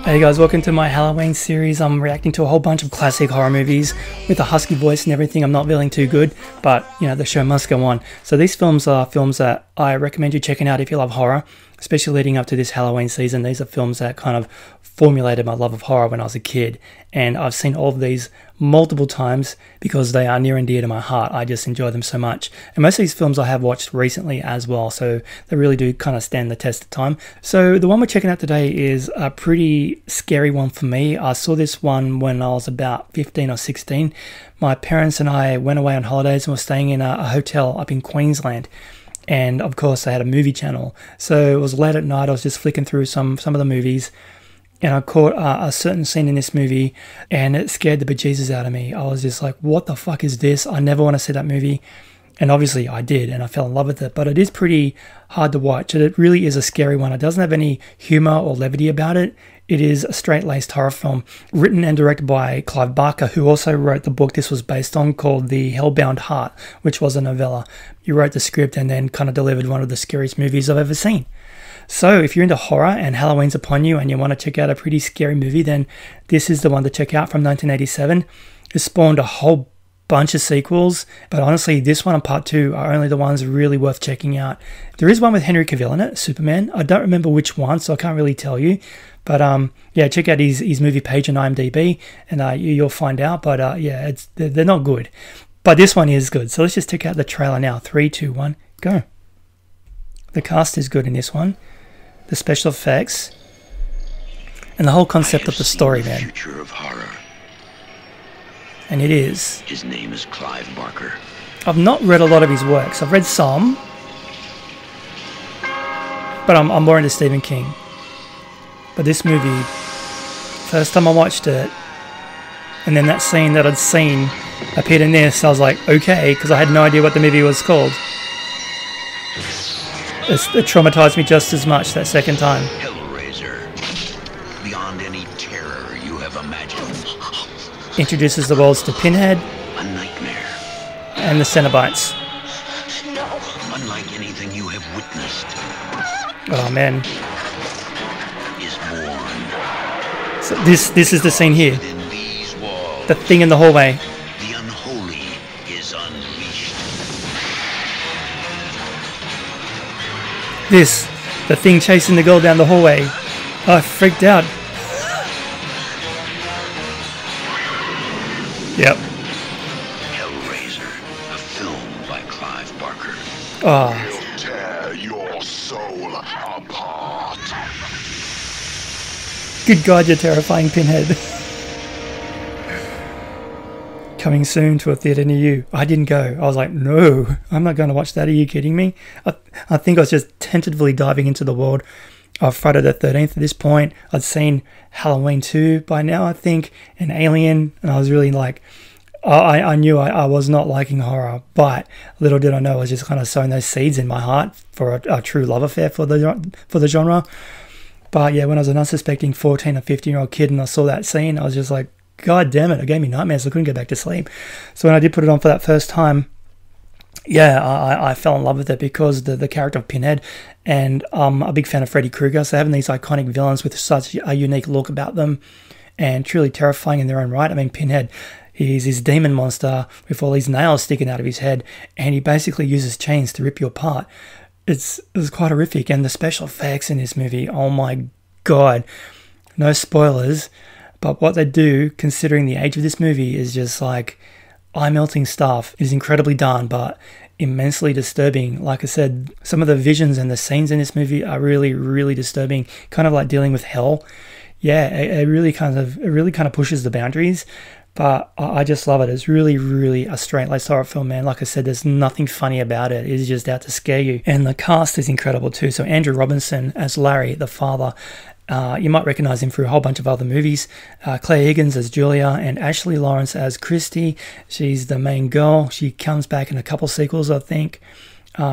Hey guys, welcome to my Halloween series. I'm reacting to a whole bunch of classic horror movies with a husky voice and everything. I'm not feeling too good, but you know, the show must go on. So these films are films that I recommend you checking out if you love horror, especially leading up to this Halloween season. These are films that kind of formulated my love of horror when I was a kid, and I've seen all of these multiple times because they are near and dear to my heart. I just enjoy them so much, and most of these films I have watched recently as well, so they really do kind of stand the test of time. So the one we're checking out today is a pretty scary one for me. I saw this one when I was about 15 or 16. My parents and I went away on holidays and were staying in a hotel up in Queensland. And of course they had a movie channel. So it was late at night, I was just flicking through some of the movies, and I caught a certain scene in this movie, and it scared the bejesus out of me. I was just like, what the fuck is this? I never want to see that movie. And obviously I did, and I fell in love with it. But it is pretty hard to watch. It really is a scary one. It doesn't have any humor or levity about it. It is a straight-laced horror film written and directed by Clive Barker, who also wrote the book this was based on called The Hellbound Heart, which was a novella. He wrote the script and then kind of delivered one of the scariest movies I've ever seen. So if you're into horror and Halloween's upon you and you want to check out a pretty scary movie, then this is the one to check out from 1987. It spawned a whole bunch of sequels, but honestly this one and part 2 are only the ones really worth checking out. There is one with Henry Cavill in it, Superman. I don't remember which one, so I can't really tell you, but yeah, check out his movie page on IMDb and you'll find out. But yeah, they're not good, but this one is good. So let's just check out the trailer now. 3, 2, 1, go. The cast is good in this one, the special effects, and the whole concept of the story, man. Future of horror. And it is. His name is Clive Barker. I've not read a lot of his works. I've read some, but I'm more into Stephen King. But this movie, first time I watched it, and then that scene that I'd seen appeared in this, I was like, okay, because I had no idea what the movie was called. It traumatized me just as much that second time. Hellraiser. Beyond any terror you have imagined. Introduces the worlds to Pinhead. A nightmare. And the Cenobites. No. Unlike anything you have witnessed. Oh man. Is born. So this is the scene here. Within these walls, the thing in the hallway. the unholy is unleashed. The thing chasing the girl down the hallway. I freaked out. Yep. Hellraiser, a film by Clive Barker. Oh. He'll tear your soul apart. Good God, you're terrifying, Pinhead. Coming soon to a theatre near you. I didn't go. I was like, no, I'm not going to watch that. Are you kidding me? I think I was just tentatively diving into the world of Friday the 13th at this point. I'd seen Halloween 2 by now, I think, and Alien, and I was really like, I knew I was not liking horror, but little did I know I was just kind of sowing those seeds in my heart for a true love affair for the genre. But yeah, when I was an unsuspecting 14 or 15-year-old kid and I saw that scene, I was just like, God damn it, it gave me nightmares. I couldn't go back to sleep. So when I did put it on for that first time, yeah, I fell in love with it because the character of Pinhead, and I'm a big fan of Freddy Krueger, so having these iconic villains with such a unique look about them and truly terrifying in their own right. I mean, Pinhead, he's this demon monster with all these nails sticking out of his head, and he basically uses chains to rip you apart. It was quite horrific, and the special effects in this movie, oh my God, no spoilers, but what they do, considering the age of this movie, is just like eye-melting stuff. It is incredibly done, but immensely disturbing. Like I said, some of the visions and the scenes in this movie are really, really disturbing, kind of like dealing with hell. Yeah, it really kind of pushes the boundaries, but I just love it. It's really, really a straight-laced horror film, man. Like I said, there's nothing funny about it. It's just out to scare you. And the cast is incredible too. So Andrew Robinson as Larry, the father. You might recognize him through a whole bunch of other movies. Claire Higgins as Julia and Ashley Lawrence as Christy. She's the main girl. She comes back in a couple sequels, I think.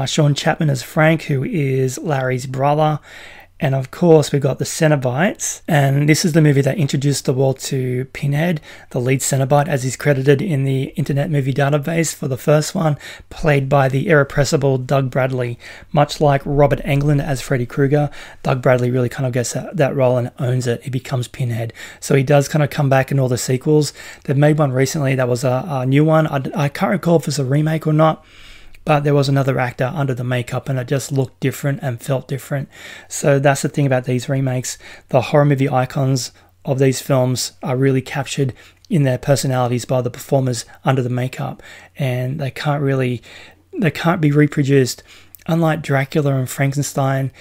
Sean Chapman as Frank, who is Larry's brother. And of course, we've got the Cenobites. And this is the movie that introduced the world to Pinhead, the lead Cenobite, as he's credited in the Internet Movie Database for the first one, played by the irrepressible Doug Bradley. Much like Robert Englund as Freddy Krueger, Doug Bradley really kind of gets that role and owns it. He becomes Pinhead. So he does kind of come back in all the sequels. They've made one recently that was a new one. I can't recall if it's a remake or not, but there was another actor under the makeup and it just looked different and felt different. So that's the thing about these remakes. The horror movie icons of these films are really captured in their personalities by the performers under the makeup, and they can't be reproduced. Unlike Dracula and Frankenstein,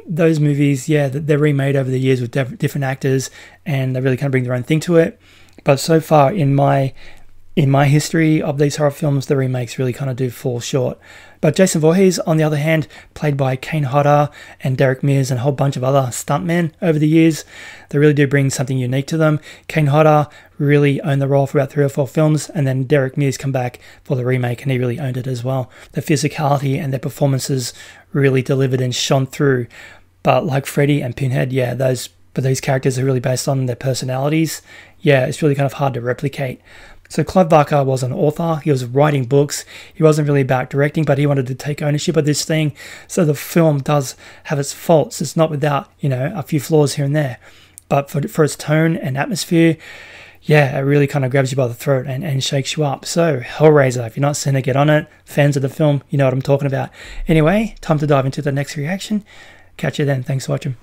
those movies, they're remade over the years with different actors, and they really kind of bring their own thing to it. But so far in my history of these horror films, the remakes really kind of do fall short. But Jason Voorhees, on the other hand, played by Kane Hodder and Derek Mears and a whole bunch of other stuntmen over the years, they really do bring something unique to them. Kane Hodder really owned the role for about 3 or 4 films, and then Derek Mears come back for the remake and he really owned it as well. The physicality and their performances really delivered and shone through. But like Freddy and Pinhead, these characters are really based on their personalities. It's really kind of hard to replicate. So Clive Barker was an author. He was writing books. He wasn't really about directing, but he wanted to take ownership of this thing. So the film does have its faults. It's not without, a few flaws here and there. But for its tone and atmosphere, it really kind of grabs you by the throat and shakes you up. So Hellraiser, if you're not seen it, get on it. Fans of the film, you know what I'm talking about. Anyway, time to dive into the next reaction. Catch you then. Thanks for watching.